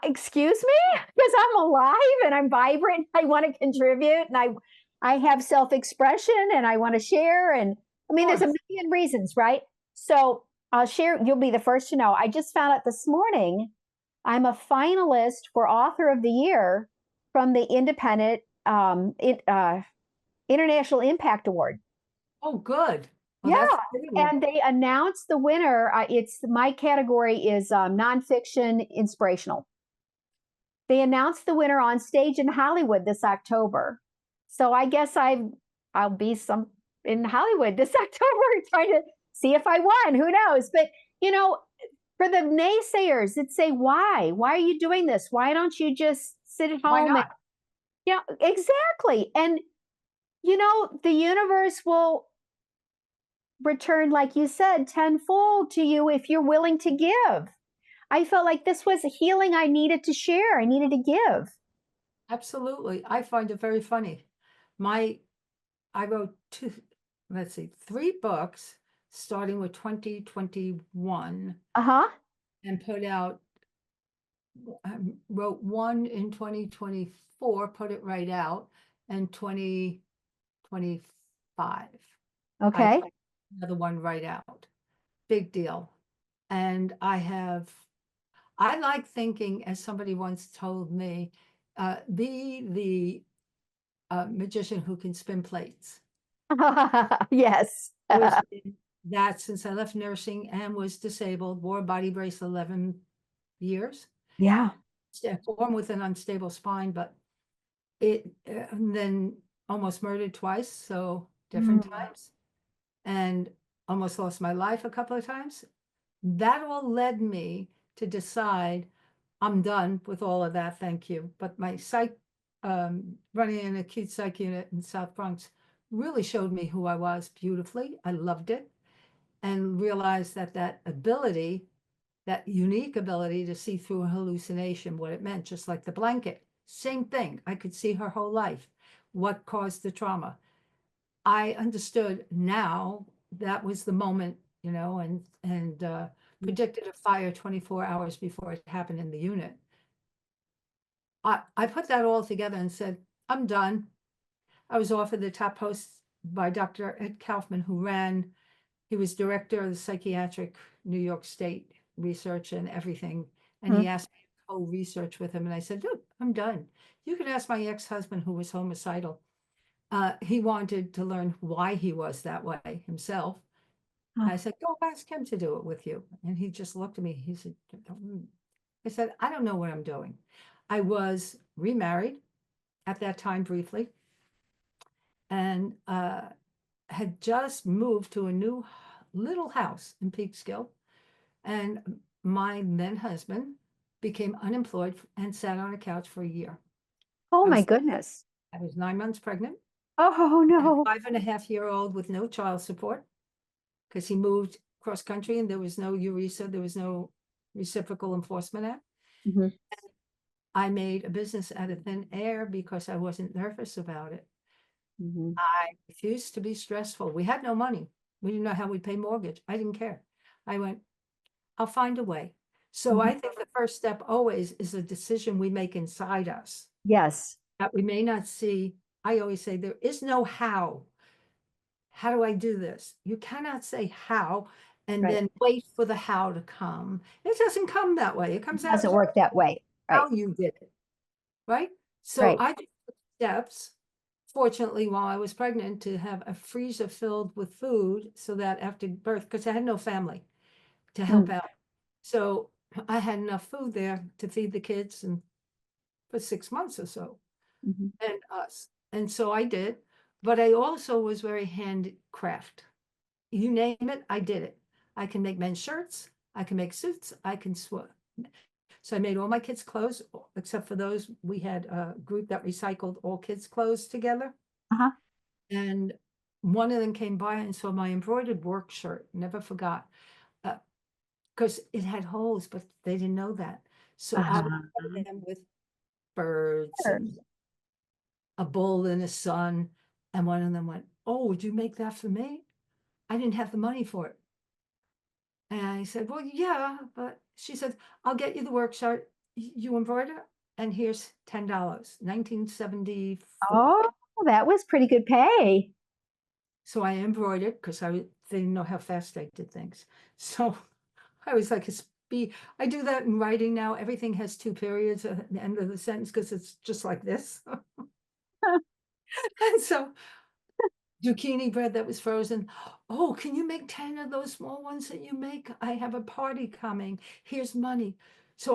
Excuse me? Because I'm alive and I'm vibrant. I want to contribute and I have self-expression and I want to share. And I Of mean, there's a course. million reasons, right? So I'll share, you'll be the first to know. I just found out this morning I'm a finalist for Author of the Year from the Independent International Impact Award. Oh, good. Well, Yeah, that's pretty. and they announced the winner. It's my category is nonfiction inspirational. They announced the winner on stage in Hollywood this October. So I guess I'll be some in Hollywood this October trying to see if I won. Who knows? But you know, for the naysayers that say, why? Why are you doing this? Why don't you just sit at Why home and not? exactly. And the universe will return, like you said, tenfold to you if you're willing to give. I felt like this was a healing I needed to share. I needed to give. Absolutely. I find it very funny. My, I wrote let's see, three books starting with 2021 Uh-huh. and put out wrote one in 2024, put it right out, and 2025. I Okay. put another one right out. Big deal. And I like thinking, as somebody once told me, be the magician who can spin plates. Yes. Was that since I left nursing and was disabled, wore a body brace 11 years, Yeah. born with an unstable spine, but and then almost murdered twice, so different Mm. times, and almost lost my life a couple of times. That all led me to decide I'm done with all of that, thank you. But my running an acute psych unit in South Bronx really showed me who I was beautifully. I loved it and realized that ability, that unique ability to see through a hallucination, what it meant, just like the blanket. Same thing. I could see her whole life. What caused the trauma? I understood now that was the moment, and predicted a fire 24 hours before it happened in the unit. I put that all together and said, I'm done. I was offered the top post by Dr. Ed Kaufman, he was director of the psychiatric New York State research and everything. And he Mhm. asked me to co-research with him. And I said, look, I'm done. You can ask my ex-husband who was homicidal. He wanted to learn why he was that way himself. I Oh. said, go ask him to do it with you. And he just looked at me. He said, I said, I don't know what I'm doing. I was remarried at that time briefly and had just moved to a new little house in Peekskill. And my then husband became unemployed and sat on a couch for a year. Oh I my was goodness. I was 9 months pregnant. Oh I had a no. 5.5-year-old with no child support because he moved cross country and there was no ERISA, there was no Reciprocal Enforcement Act. Hmm. I made a business out of thin air because I wasn't nervous about it. Hmm. I refused to be stressful. We had no money. We didn't know how we'd pay mortgage. I didn't care. I went, I'll find a way. So Hmm. I think the first step always is a decision we make inside us Yes. that we may not see. I always say there is no how. How do I do this? You cannot say how and Right. then wait for the how to come. It doesn't come that way. It It comes out doesn't work that way. Right. how you did it, right? So Right. I took steps, fortunately, while I was pregnant, to have a freezer filled with food so that after birth, because I had no family to help Mm. out. So I had enough food there to feed the kids and for 6 months or so Mhm. and us. And so I did, but I also was very handcraft. You name it, I did it. I can make men's shirts, I can make suits, I can sew. So I made all my kids' clothes, except for those, we had a group that recycled all kids' clothes together. Uh-huh. And one of them came by and saw my embroidered work shirt, never forgot. Because it had holes, but they didn't know that. So I would Uh-huh. cover them with birds Sure. and a bull and a sun. And one of them went, "Oh, would you make that for me?" I didn't have the money for it. And I said, "Well, yeah," but she said, "I'll get you the work shirt. You embroider, and here's $10, 1974." Oh, that was pretty good pay. So I embroidered because they didn't know how fast I did things. So I was like a speed. I do that in writing now. Everything has two periods at the end of the sentence because it's just like this. And so zucchini bread that was frozen. "Oh, can you make 10 of those small ones that you make? I have a party coming. Here's money." So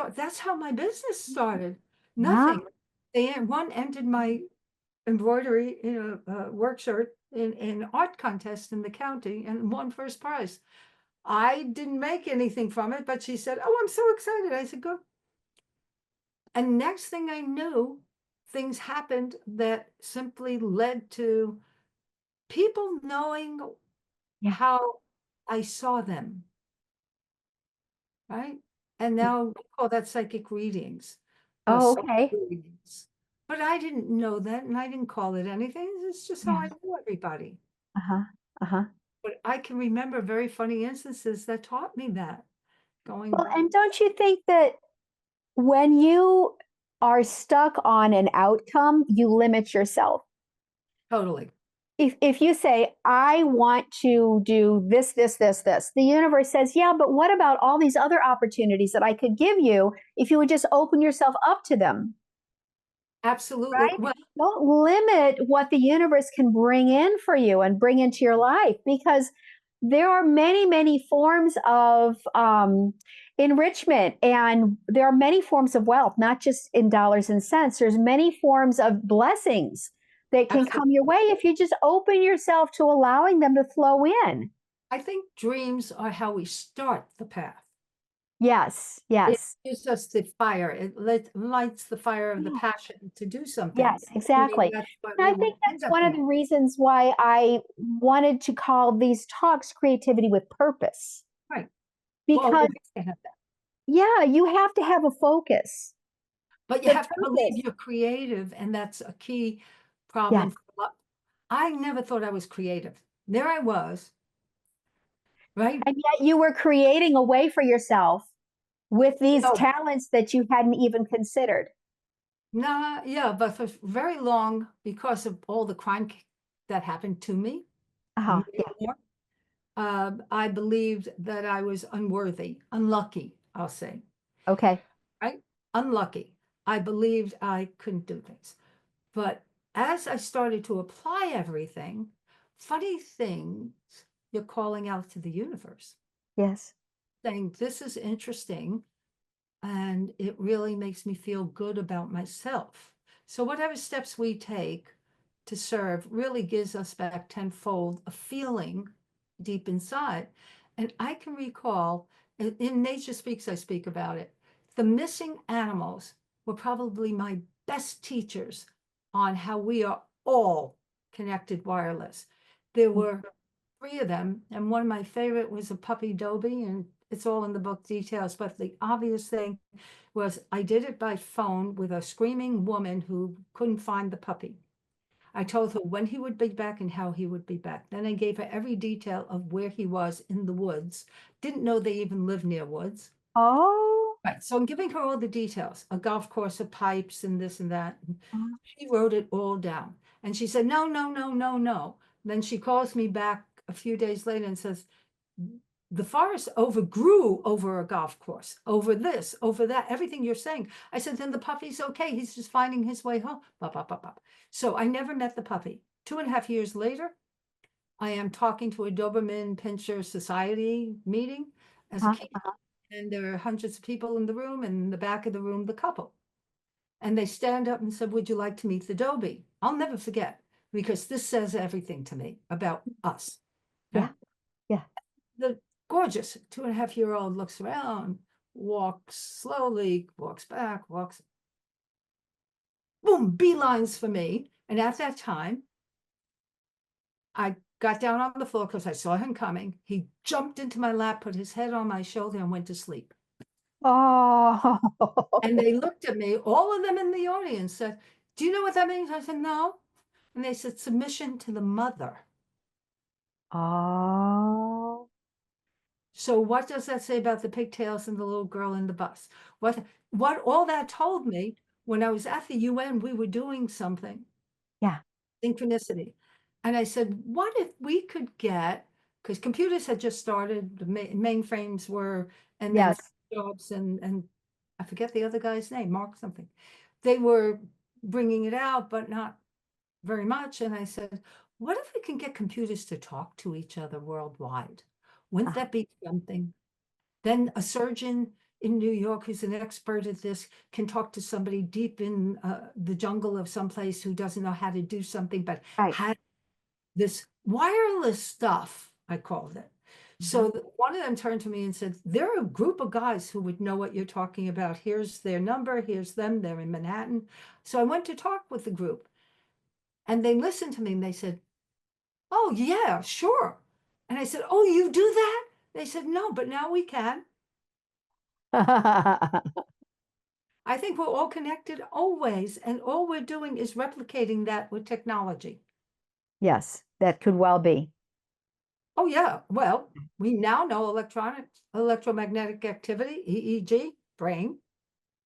that's how my business started. Yeah. Nothing. One entered my embroidery, work shirt in an art contest in the county and won first prize. I didn't make anything from it, but she said, "Oh, I'm so excited." I said, "Go." And next thing I knew, things happened that simply led to people knowing Yeah. how I saw them, right? And now we call that psychic readings or Oh, soul okay. readings. But I didn't know that and I didn't call it anything. It's just how Yeah. I knew everybody. Uh-huh. Uh-huh. But I can remember very funny instances that taught me that going Well, and don't you think that when you are stuck on an outcome, you limit yourself? totally. If you say, I want to do this, the universe says, yeah, but what about all these other opportunities that I could give you if you would just open yourself up to them? Absolutely. Right? Well, Don't limit what the universe can bring in for you and bring into your life, because there are many, many forms of enrichment, and there are many forms of wealth, not just in dollars and cents. There's many forms of blessings that can come your absolutely. way if you just open yourself to allowing them to flow in. I think dreams are how we start the path. Yes, It yes. gives us the fire. It lights the fire of the passion to do something. Yes, I mean, exactly. that's what And we I will think end that's up one of doing. the reasons why I wanted to call these talks Creativity with Purpose. Right. Well, Because, we have to have that. yeah, you have to have a focus. But you The have to believe purpose, you're creative, and that's a key problem. yes. I never thought I was creative. There I was, right? And yet you were creating a way for yourself with these No, talents that you hadn't even considered. nah, yeah, but for very long, because of all the crime that happened to me, Uh-huh. many Yeah. more, I believed that I was unworthy, unlucky, I'll say, Okay. right? Unlucky. I believed I couldn't do things. But as I started to apply everything, funny things, you're calling out to the universe, Yes. saying, "This is interesting. And it really makes me feel good about myself." So whatever steps we take to serve really gives us back tenfold a feeling deep inside. And I can recall in Nature Speaks, I speak about it. The missing animals were probably my best teachers on how we are all connected wireless. There were 3 of them, and one of my favorite was a puppy Dobie, and it's all in the book details, but the obvious thing was I did it by phone with a screaming woman who couldn't find the puppy. I told her when he would be back and how he would be back. Then I gave her every detail of where he was in the woods. Didn't know they even lived near woods. Oh. Right, so I'm giving her all the details, a golf course of pipes and this and that. She wrote it all down. And she said, no, no, no, no, no. Then she calls me back a few days later and says, the forest overgrew over a golf course, over this, over that, everything you're saying. I said, then the puppy's okay. He's just finding his way home. Bop, bop, bop, bop. So I never met the puppy. 2.5 years later, I am talking to a Doberman Pinscher Society meeting as a kid, and there are hundreds of people in the room, and in the back of the room, the couple. And they stand up and said, would you like to meet the Dobie? I'll never forget, because this says everything to me about us. Yeah. Yeah. The gorgeous 2.5-year-old looks around, walks slowly, walks back, walks, boom, beelines for me. And at that time, I got down on the floor because I saw him coming. He jumped into my lap, put his head on my shoulder, and went to sleep. Oh. And they looked at me, all of them in the audience said, do you know what that means? I said, no. And they said, submission to the mother. Oh. So what does that say about the pigtails and the little girl in the bus? What all that told me, when I was at the UN, we were doing something, Yeah. synchronicity. And I said, what if we could get, because computers had just started, the mainframes were, and then Yes. jobs and I forget the other guy's name, Mark something. They were bringing it out, but not very much. And I said, what if we can get computers to talk to each other worldwide? Wouldn't that be something? Then a surgeon in New York who's an expert at this can talk to somebody deep in the jungle of someplace who doesn't know how to do something, but Right. had this wireless stuff, I called it. So one of them turned to me and said, there are a group of guys who would know what you're talking about. Here's their number. Here's them. They're in Manhattan. So I went to talk with the group, and they listened to me and they said, oh, yeah, sure. And I said, oh, you do that? They said, no, but now we can. I think we're all connected always, and all we're doing is replicating that with technology. Yes, that could well be. Oh, yeah. Well, we now know electromagnetic activity, EEG, brain.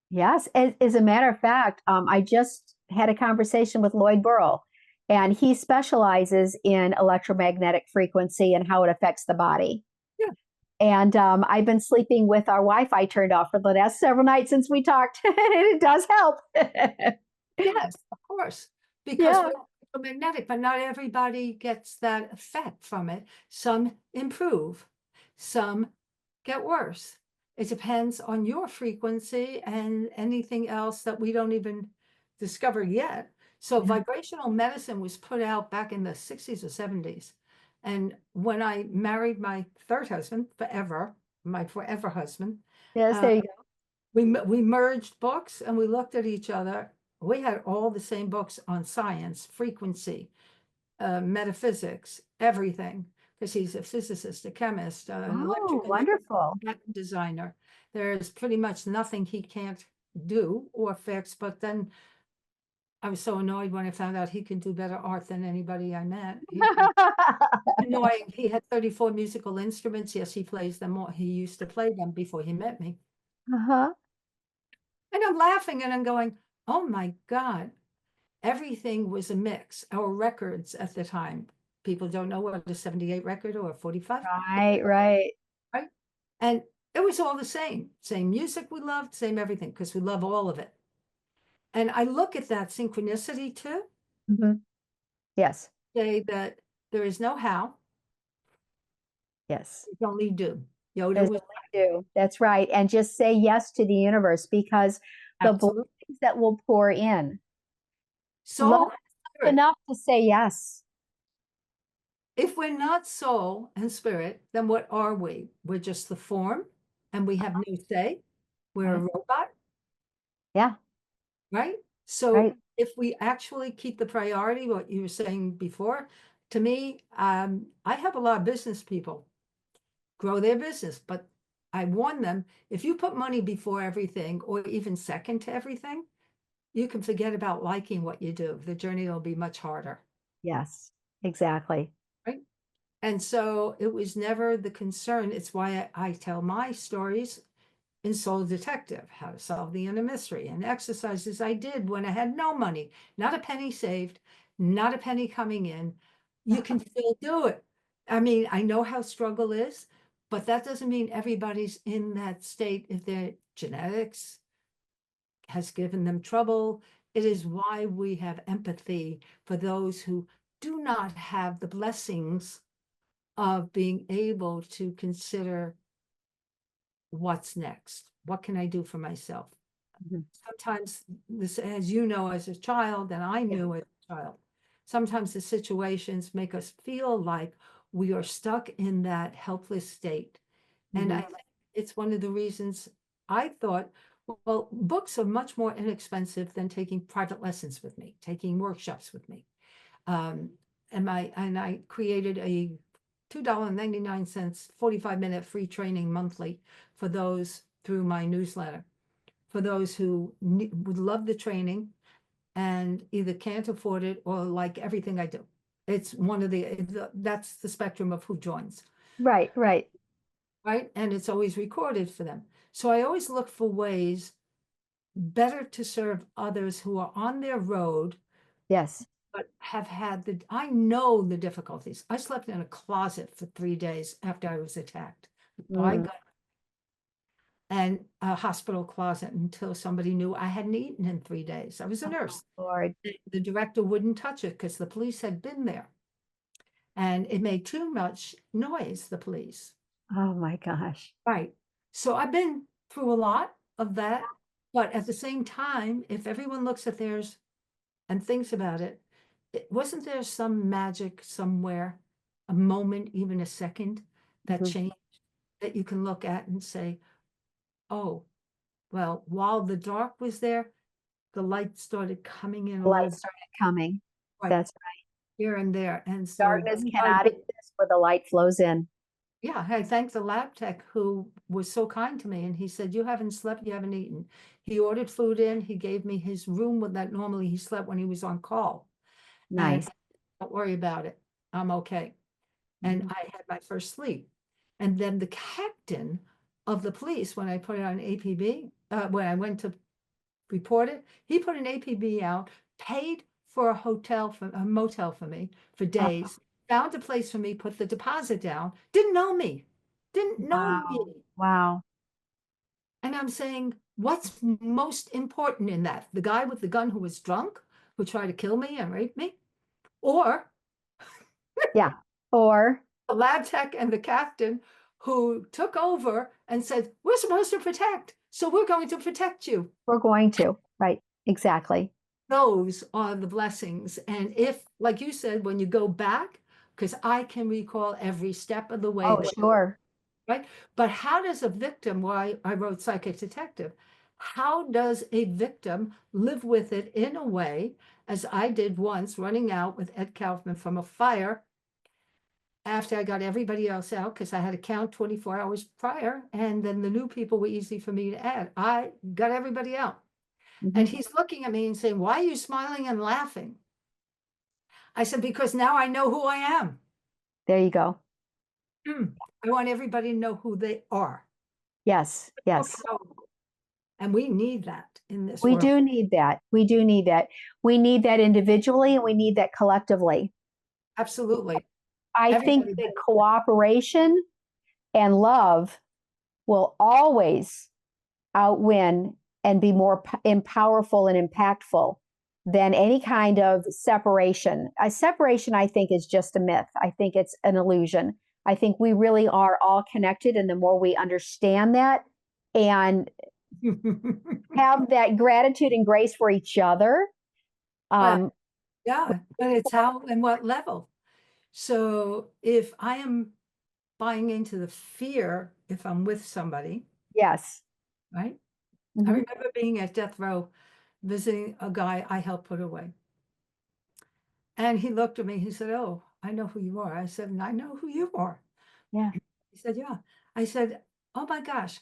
Yes. As a matter of fact, I just had a conversation with Lloyd Burrell, and he specializes in electromagnetic frequency and how it affects the body. Yeah. And I've been sleeping with our Wi-Fi turned off for the last several nights since we talked, and it does help. Yes, of course, because Yeah. we're electromagnetic, but not everybody gets that effect from it. Some improve, some get worse. It depends on your frequency and anything else that we don't even discover yet. So Yeah. vibrational medicine was put out back in the 60s or 70s. And when I married my third husband, my forever husband, Yes, uh, there you go. we merged books and we looked at each other. We had all the same books on science, frequency, metaphysics, everything, because he's a physicist, a chemist, an Oh, electrical wonderful. designer. There's pretty much nothing he can't do or fix. But then I was so annoyed when I found out he can do better art than anybody I met. Annoying. He had 34 musical instruments. Yes, he plays them all. He used to play them before he met me. Uh-huh. And I'm laughing and I'm going, oh my God, everything was a mix. Our records at the time, people don't know what a 78 record or a 45, Right, right. right? And it was all the same music we loved, same everything, because we love all of it. And I look at that synchronicity too, Yes, say that there is no how, yes. it's only do. Yoda As was I do. That's right. And just say yes to the universe, because the absolute blessings that will pour in, love soul and spirit. enough to say yes. If we're not soul and spirit, then what are we? We're just the form and we have no say. We're a Right. robot, Yeah, right? So right. if we actually keep the priority, what you were saying before, To me, I have a lot of business people grow their business, but I warn them, if you put money before everything or even second to everything, you can forget about liking what you do. The journey will be much harder, Yes, exactly. right? And so it was never the concern. It's why I tell my stories in Soul Detective, how to solve the inner mystery, and exercises I did when I had no money, not a penny saved, not a penny coming in. You can still do it. I mean, I know how struggle is, but that doesn't mean everybody's in that state if their genetics has given them trouble. It is why we have empathy for those who do not have the blessings of being able to consider what's next. What can I do for myself? Mhm. Sometimes this, as you know, as a child, and I Yeah. knew as a child, sometimes the situations make us feel like we are stuck in that helpless state. And I Mhm. think it's one of the reasons I thought, well, books are much more inexpensive than taking private lessons with me, taking workshops with me. Um, and I created a $2.99, 45-minute free training monthly for those through my newsletter, for those who would love the training and either can't afford it or like everything I do. It's one of that's the spectrum of who joins, Right, right. right? And it's always recorded for them. So I always look for ways better to serve others who are on their road Yes. but have had I know the difficulties. I slept in a closet for 3 days after I was attacked by Mm. gun and a hospital closet until somebody knew I hadn't eaten in 3 days. I was a Oh, nurse. Lord. The director wouldn't touch it because the police had been there and it made too much noise, the police. Oh my gosh. Right. So I've been through a lot of that. But at the same time, if everyone looks at theirs and thinks about it, wasn't there some magic somewhere, a moment, even a second, that Mhm. changed that you can look at and say, oh, well, while the dark was there, the light started coming in a Light little started coming. right That's here and there. And so darkness cannot exist where the light flows in. yeah, I thank the lab tech who was so kind to me. And he said, you haven't slept, you haven't eaten. He ordered food in, he gave me his room with that normally he slept when he was on call. And Nice. don't worry about it. I'm okay. And Mhm. I had my first sleep. And then the captain of the police, when I put it on APB, when I went to report it, he put an APB out, paid for a motel for me for Oh, days, found a place for me, put the deposit down, didn't know me, didn't know wow. me. Wow. And I'm saying, what's most important in that? The guy with the gun who was drunk, who tried to kill me and rape me? Or Yeah. Or the lab tech and the captain who took over and said, we're supposed to protect, so we're going to protect you. we're going to. Right. Exactly. Those are the blessings. And if, like you said, when you go back, because I can recall every step of the way, Oh, sure. right? But how does a victim, why I wrote Psychic Detective, how does a victim live with it in a way, as I did once, running out with Ed Kaufman from a fire after I got everybody else out, because I had to count 24 hours prior, and then the new people were easy for me to add. I got everybody out. And Mhm. he's looking at me and saying, why are you smiling and laughing? I said, because now I know who I am. There you go. I want everybody to know who they are. Yes. More Yes. powerful. And we need that in this We world. do need that. We do need that. We need that individually and we need that collectively. Absolutely. I think Everybody. that cooperation and love will always outwin and be more powerful and impactful than any kind of separation. A separation, I think, is just a myth. I think it's an illusion. I think we really are all connected, and the more we understand that and have that gratitude and grace for each other, Well, um, yeah, but it's how and what level. So if I am buying into the fear, if I'm with somebody, yes. right? I Mhm. remember being at death row, visiting a guy I helped put away. And he looked at me, he said, oh, I know who you are. I said, and I know who you are. Yeah. He said, yeah. I said, oh my gosh,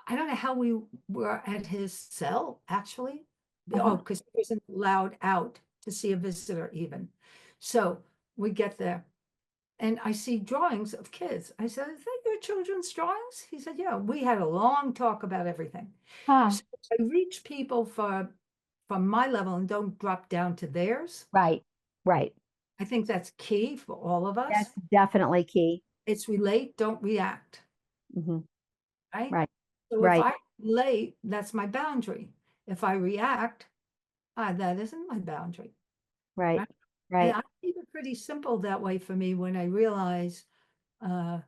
I don't know how we were at his cell, actually. Oh, Uh-huh. because he wasn't allowed out to see a visitor even. So we get there and I see drawings of kids. I said, is that your children's drawings? He said, yeah. We had a long talk about everything. Ah, So I reach people from my level and don't drop down to theirs. right. Right. I think that's key for all of us. That's definitely key. It's relate, don't react, Hmm. right? Right. So if Right. I relate, that's my boundary. If I react, that isn't my boundary, Right. right? And Right. I keep it pretty simple that way for me when I realize uh,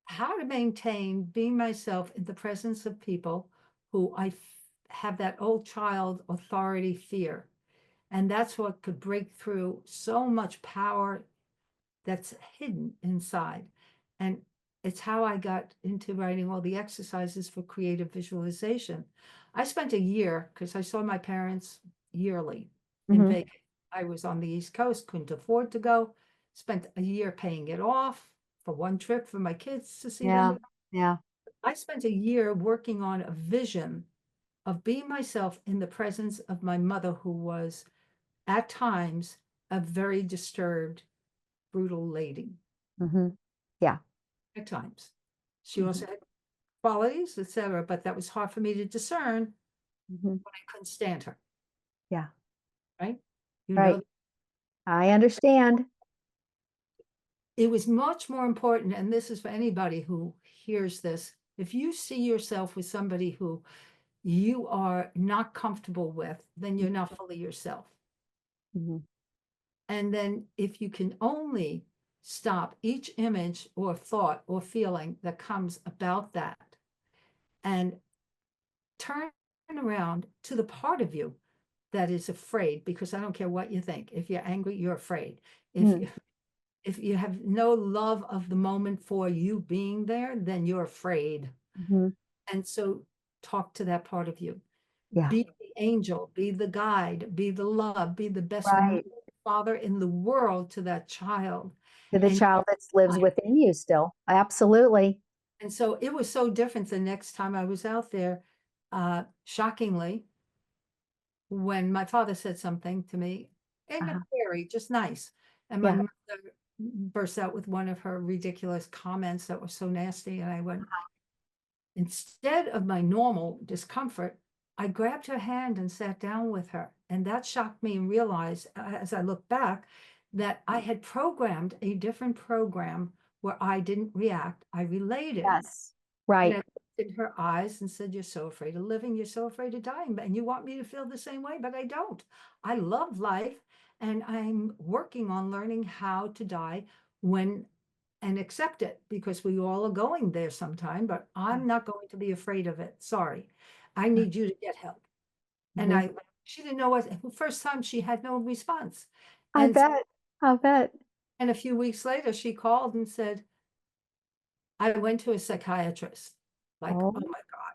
how to maintain being myself in the presence of people who have that old child authority fear. And that's what could break through so much power that's hidden inside. And it's how I got into writing all the exercises for creative visualization. I spent a year because I saw my parents yearly in Hmm. Vegas. I was on the East Coast, couldn't afford to go, spent a year paying it off for one trip for my kids to see Yeah. them. Yeah. I spent a year working on a vision of being myself in the presence of my mother, who was at times a very disturbed, brutal lady Hmm. Yeah. at times. She Hmm. also had qualities, etc., but that was hard for me to discern Hmm. when I couldn't stand her, Yeah. right? You Right. know, I understand. it was much more important, and this is for anybody who hears this. If you see yourself with somebody who you are not comfortable with, then you're not fully yourself. Hmm. And then if you can only stop each image or thought or feeling that comes about that and turn around to the part of you that is afraid, because I don't care what you think. If you're angry, you're afraid. If Mm. you if you have no love of the moment for you being there, then you're afraid. Hmm. And so talk to that part of you. Yeah. Be the angel, be the guide, be the love, be the best Right. father in the world to that child. To the And child that lives within you still. Absolutely. and so it was so different the next time I was out there. Shockingly, when my father said something to me in a Uh-huh. very just nice, and my Yeah. mother burst out with one of her ridiculous comments that was so nasty, and I went, instead of my normal discomfort, I grabbed her hand and sat down with her. And that shocked me and realized, as I look back, that I had programmed a different program where I didn't react, I related. Yes. And I Right. looked in her eyes and said, you're so afraid of living, you're so afraid of dying, and you want me to feel the same way, but I don't. I love life, and I'm working on learning how to die when and accept it, because we all are going there sometime, but I'm not going to be afraid of it. Sorry. I need you to get help. And Hmm. she didn't know what, first time she had no response. I And, bet. I bet. and a few weeks later, she called and said, I went to a psychiatrist. Like, oh Oh, my God.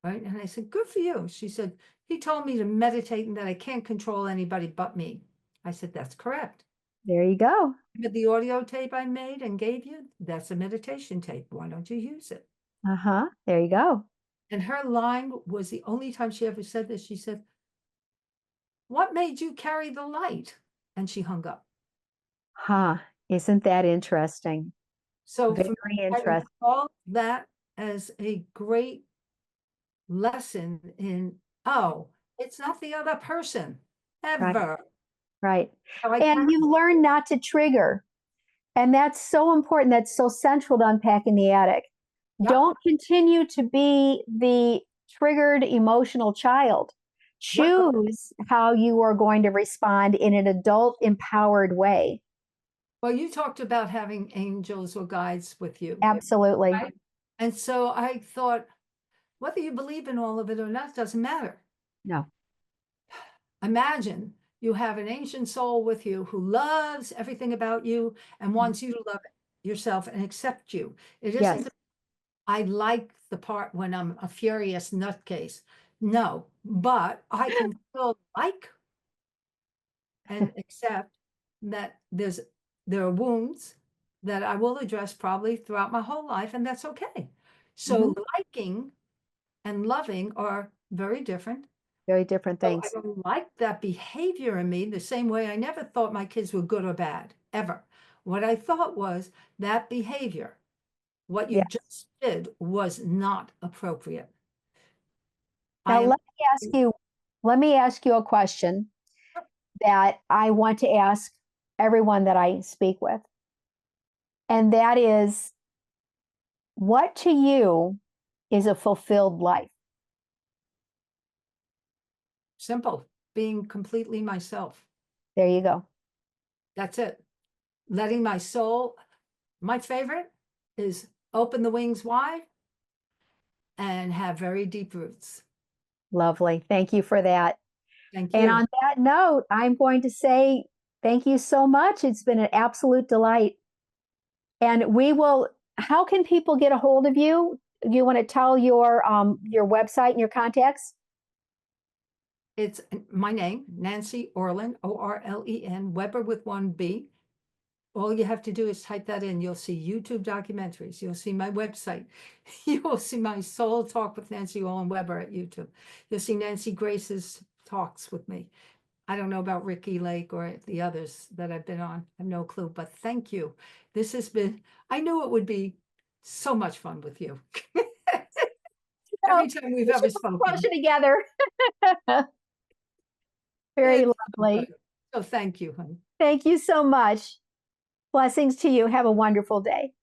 Right. And I said, good for you. She said, he told me to meditate and that I can't control anybody but me. I said, that's correct. there you go. But the audio tape I made and gave you, that's a meditation tape. Why don't you use it? Uh-huh. There you go. And her line was the only time she ever said this. She said, what made you carry the light? And she hung up. Huh. Isn't that interesting? So Very for me, I interesting. recall that as a great lesson in, oh, it's not the other person Right. ever. Right. So I And carry, you learn not to trigger. And that's so important. That's so central to unpacking the attic. yep, Don't continue to be the triggered emotional child. yep. Choose how you are going to respond in an adult empowered way. Well, you talked about having angels or guides with you, Absolutely. right? And so I thought, whether you believe in all of it or not doesn't matter. No. Imagine you have an ancient soul with you who loves everything about you and Mhm. wants you to love yourself and accept you. It isn't, Yes. I like the part when I'm a furious nutcase. No, but I can still like and accept that there are wounds that I will address probably throughout my whole life, and that's okay. So liking and loving are very different. Very different So I things. don't like that behavior in me the same way I never thought my kids were good or bad, ever. What I thought was that behavior, what you Yeah. just did, was not appropriate. I Now am let me ask you a question that I want to ask everyone that I speak with. And that is, what to you is a fulfilled life? simple, being completely myself. There you go. That's it. Letting my soul, my favorite is open the wings wide and have very deep roots. Lovely. Thank you for that. Thank And you. on that note, I'm going to say thank you so much. It's been an absolute delight. And we will, how can people get a hold of you? You want to tell your website and your contacts? It's my name, Nancy Orlen, Orlen, Weber with one B. All you have to do is type that in. You'll see YouTube documentaries. You'll see my website. You'll see my Soul Talk with Nancy Orlen Weber at YouTube. You'll see Nancy Grace's talks with me. I don't know about Ricky Lake or the others that I've been on. I have no clue, but thank you. This has been, I knew it would be so much fun with you. Every time we've We ever should put spoken. closer together. Very It's lovely. so thank you, honey. Thank you so much. Blessings to you. Have a wonderful day.